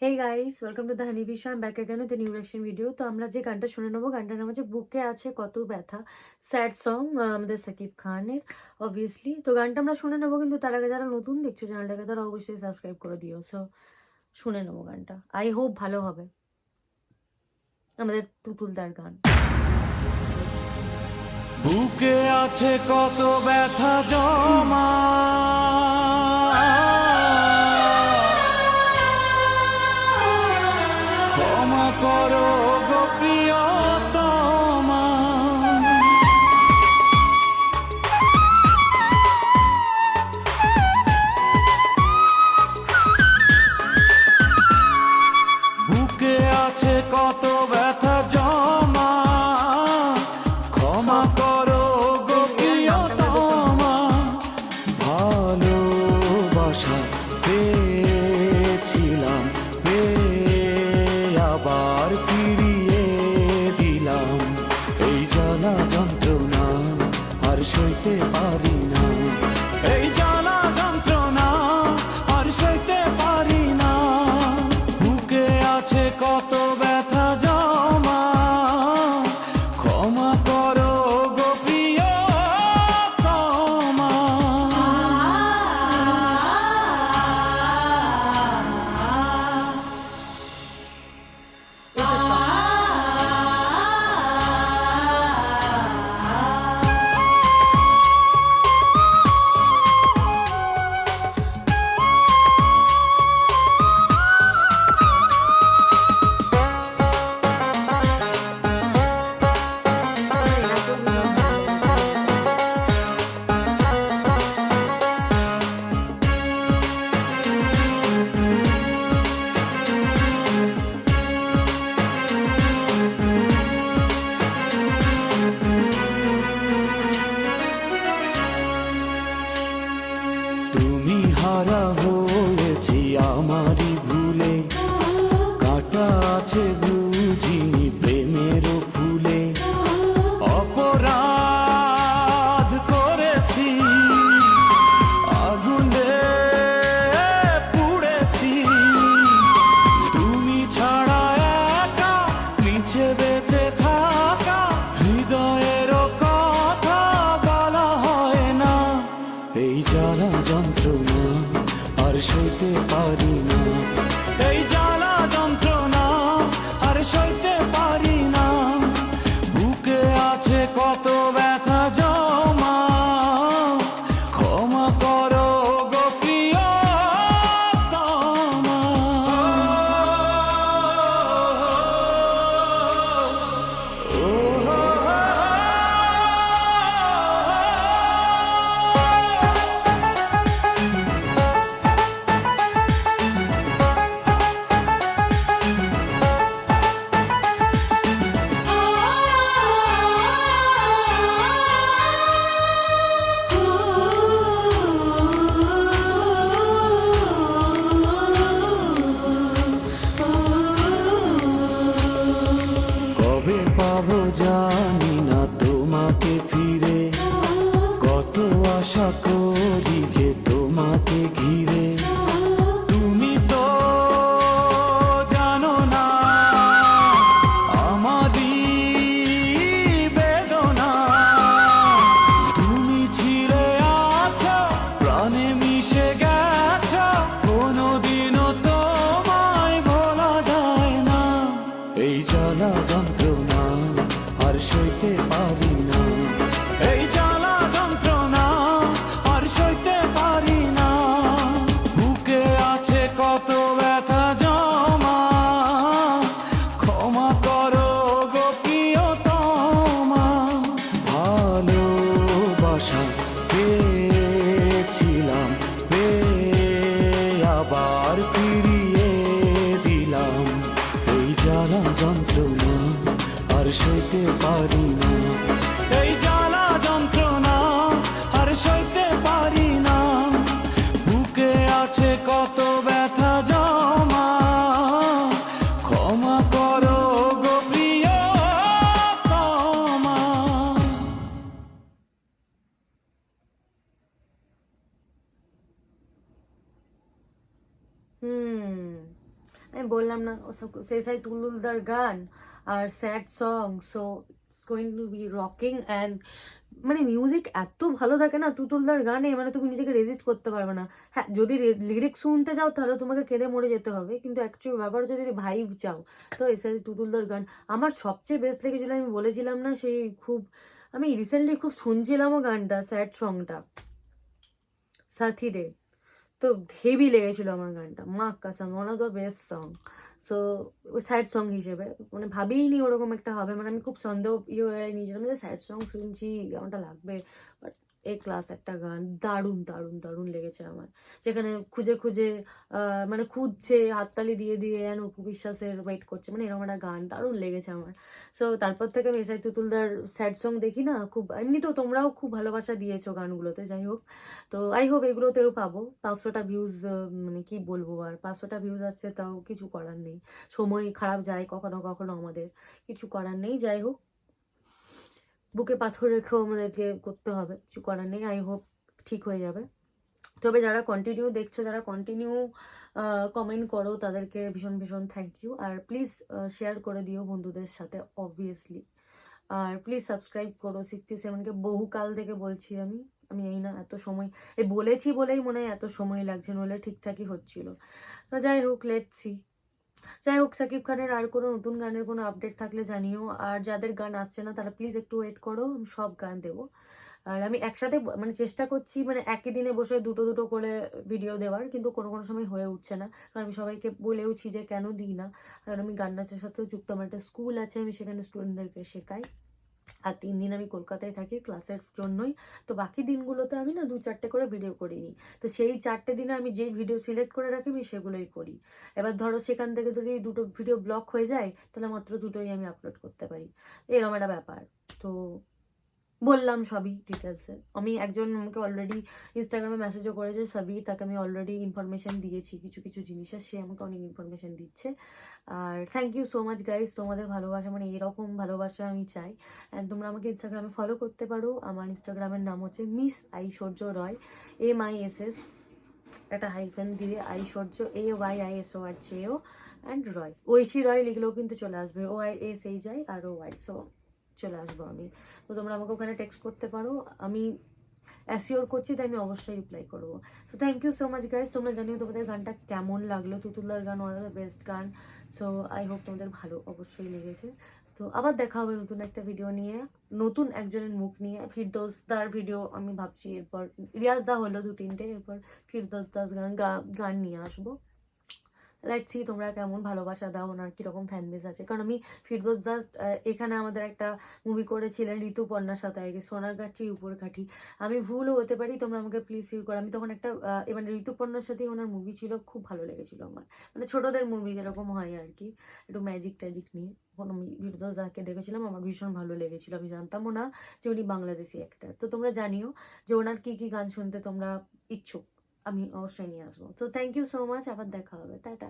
Hey guys, welcome to the Honey Bee show. I am back again with a new reaction video. তো আমরা যে গানটা শুনে নেবো, গানটার নাম হচ্ছে বুকে আছে কত ব্যথা, স্যাড সং আমাদের সাকিব খানের অবভিয়াসলি। তো গানটা আমরা শুনে নেবো, কিন্তু তার আগে যারা নতুন দেখছো চ্যানেলটাকে তারা অবশ্যই সাবস্ক্রাইব করে দিও। সো শুনে নেবো গানটা, আই হোপ ভালো হবে। আমাদের তুতুলদার গান। বুকে আছে কত ব্যথা জমা, ক্ষমা করো গো প্রিয়তমা। বুকে আছে কত ব্যথা জমা, ক্ষমা করো গো প্রিয়তমা। ভালোবাসা পেয়েছিলাম, আবার ফিরিয়ে দিলাম। এই জ্বালা যন্ত্রণা আর সইতে পারি না, এই জ্বালা যন্ত্রণা আর সইতে পারি না। বুকে আছে কত ব্যথা জমা, ক্ষমা করো গো প্রিয়তমা। তুমি হারা হয়েছি আমারই ভুলে, কাঁটা আছে বুঝিনি প্রেমের ফুলে। অপরাধ করেছি, আগুনে পুড়েছি। তুমি ছাড়া একা মিছে বেঁচে থাকা, হৃদয়েরও কথা বলা হয় না। এই জ্বালা যন্ত্রণা আর সইতে পারি না, এই জ্বালা যন্ত্রণা আর সইতে পারি না। বুকে আছে কত ব্যথা জমা, ক্ষমা করো গো প্রিয়তমা। কবে পাবো জানি না তোমাকে ফিরে, কত আশা করি যে তোমাকে ঘিরে। তুমি তো জানো না আমারই বেদনা। তুমি ছিলে আছো, প্রাণে মিশে গেছো, কোনোদিনও তোমায় ভোলা যায় না। এই জ্বালা যন্ত্রণা আর সইতে পারি না, এই জ্বালা যন্ত্রণা আর সইতে পারি না। বুকে আছে কত ব্যথা জমা, ক্ষমা করো গো প্রিয়তমা। ভালোবাসা পেয়েছিলাম, আবার ফিরিয়ে দিলাম। এই জ্বালা যন্ত্রণা আর সইতে পারি না, এই জ্বালা যন্ত্রণা আর সইতে পারি না। বুকে আছে কত ব্যথা জমা, ক্ষমা করো গো প্রিয়তমা। আমি বললাম না সেসাই তুলুলদার গান আর sad song, so it's going to be rocking. And মানে মিউজিক এত ভালো থাকে না তুতুলদার গানে, মানে তুমি নিজেকে রেজিস্ট করতে পারবে না। হ্যাঁ, যদি লিরিক্স শুনতে যাও তাহলে তোমাকে কেঁদে মরে যেতে হবে, কিন্তু অ্যাকচুয়ালি ব্যাপার যদি ভাইব চাও তো এসআই তুতুলদার গান আমার সবচেয়ে বেস্ট লেগেছিল। আমি বলেছিলাম না সেই খুব, আমি রিসেন্টলি খুব শুনছিলামও গানটা, স্যাড সংটা সাথী রে, তো হেভি লেগেছিল আমার গানটা, Maa Kasam, one of the best song. So sad song হিসেবে মানে ভাবিনি ওরকম একটা হবে, মানে আমি খুব সন্দেহ হয়ে নিয়েছিলাম যে স্যাড সং শুনছি গানটা লাগবে, বাট এ ক্লাস একটা গান, দারুণ দারুণ দারুণ লেগেছে আমার। যেখানে খুঁজে খুঁজে মানে খুঁজছে, হাততালি দিয়ে দিয়ে অপু বিশ্বাসের ওয়েট করছে, মানে এরকম একটা গান দারুণ লেগেছে আমার। সো তারপর থেকে আমি এসআই তুতুলদার স্যাড সং দেখি না খুব, এমনি তো তোমরাও খুব ভালোবাসা দিয়েছো গানগুলোতে, যাই হোক। তো আই হোপ এগুলোতেও পাবো 500টা ভিউজ, মানে কি বলবো আর, 500টা ভিউজ আসছে তাও কিছু করার নেই, সময় খারাপ যায় কখনো কখনো, আমাদের কিছু করার নেই। যাই হোক, বুকে পাথর রেখেও আমাদেরকে করতে হবে, কিছু করার নেই। আই হোপ ঠিক হয়ে যাবে। তবে যারা কন্টিনিউ দেখছো, যারা কন্টিনিউ কমেন্ট করো, তাদেরকে ভীষণ ভীষণ থ্যাংক ইউ। আর প্লিজ শেয়ার করে দিও বন্ধুদের সাথে অবভিয়াসলি। আর প্লিজ সাবস্ক্রাইব করো 67কে, বহুকাল থেকে বলছি আমি, এই না এত সময়, এই বলেছি বলেই মনে হয় এত সময় লাগছে, নইলে ঠিকঠাকই হচ্ছিল। তো যাই হোক, লেটস সি। যাই হোক, শাকিব খানের আর কোনো নতুন গানের কোনো আপডেট থাকলে জানিও। আর যাদের গান আসছে না তারা প্লিজ একটু ওয়েট করো, আমি সব গান দেবো। আর আমি একসাথে মানে চেষ্টা করছি, মানে একই দিনে বসে দুটো দুটো করে ভিডিও দেওয়ার, কিন্তু কোনো কোনো সময় হয়ে উঠছে না। কারণ আমি সবাইকে বলেওছি যে কেন দিই না, কারণ আমি গান নাচের সাথেও যুক্ত, আমার একটা স্কুল আছে, আমি সেখানে স্টুডেন্টদেরকে শেখাই। আর 3 দিন আমি কলকাতায় থাকি ক্লাসের জন্যই। তো বাকি দিনগুলোতে আমি না 2-4টে করে ভিডিও করিনি। তো সেই 4টে দিনে আমি যেই ভিডিও সিলেক্ট করে রাখি আমি সেগুলোই করি। এবার ধরো সেখান থেকে যদি দুটো ভিডিও ব্লক হয়ে যায় তাহলে মাত্র দুটোই আমি আপলোড করতে পারি, এরকম একটা ব্যাপার। তো বললাম সবই ডিটেলসে। আমি একজন আমাকে অলরেডি ইনস্টাগ্রামে মেসেজও করেছে, সাবির, তাকে আমি অলরেডি ইনফরমেশন দিয়েছি কিছু কিছু জিনিসের, সে আমাকে অনেক ইনফরমেশন দিচ্ছে। আর thank you so much guys, তোমাদের ভালোবাসা, মানে এরকম ভালোবাসা আমি চাই। অ্যান্ড তোমরা আমাকে ইনস্টাগ্রামে ফলো করতে পারো, আমার ইনস্টাগ্রামের নাম হচ্ছে মিস ঐশ্বর্য রয়, MISS একটা হাইফেন দিয়ে ঐশ্বর্য, AYISORJO অ্যান্ড রয়, ঐশী রয় লিখলেও কিন্তু চলে আসবে, OISHI আর OY, সো চলে আসবো আমি। তো তোমরা আমাকে ওখানে টেক্সট করতে পারো, আমি অ্যাসিওর করছি তাই আমি অবশ্যই রিপ্লাই করবো। So thank you so much guys, তোমরা জানিও তোমাদের গানটা কেমন লাগলো, তুতুলদার গান ওয়ান অফ দ্য বেস্ট গান। সো আই হোপ তোমাদের ভালো অবশ্যই লেগেছে। তো আবার দেখা হবে নতুন একটা ভিডিও নিয়ে, নতুন একজনের মুখ নিয়ে। ফিরদৌস দার ভিডিও আমি ভাবছি, এরপর রিয়াজ দা হলো 2-3টে, এরপর ফিরদৌস দাস গান নিয়ে আসবো। লেটস সি তোমরা কেমন ভালোবাসা দাও, ওনার কিরকম ফ্যান বেস আছে। কারণ আমি ফিরদৌস দাস, এখানে আমাদের একটা মুভি করেছিলেন ঋতুপর্ণার সাথে, আগে সোনার কাঠি উপর কাঠি, আমি ভুলও হতে পারি, তোমরা আমাকে প্লিজ ইউ করো। আমি তখন একটা মানে ঋতুপর্ণার সাথেই ওনার মুভি ছিল, খুব ভালো লেগেছিল আমার, মানে ছোটদের মুভি যেরকম হয় আর কি, একটু ম্যাজিক ট্যাজিক নিয়ে। তখন আমি ফিরদৌস দাকে দেখেছিলাম, আমার ভীষণ ভালো লেগেছিল, আমি জানতামও না যে উনি বাংলাদেশি অ্যাক্টর। তো তোমরা জানিও যে ওনার কি কি গান শুনতে তোমরা ইচ্ছুক, আমি অবশ্যই নিয়ে আসবো। তো থ্যাংক ইউ সো মাচ, আবার দেখা হবে, টাটা।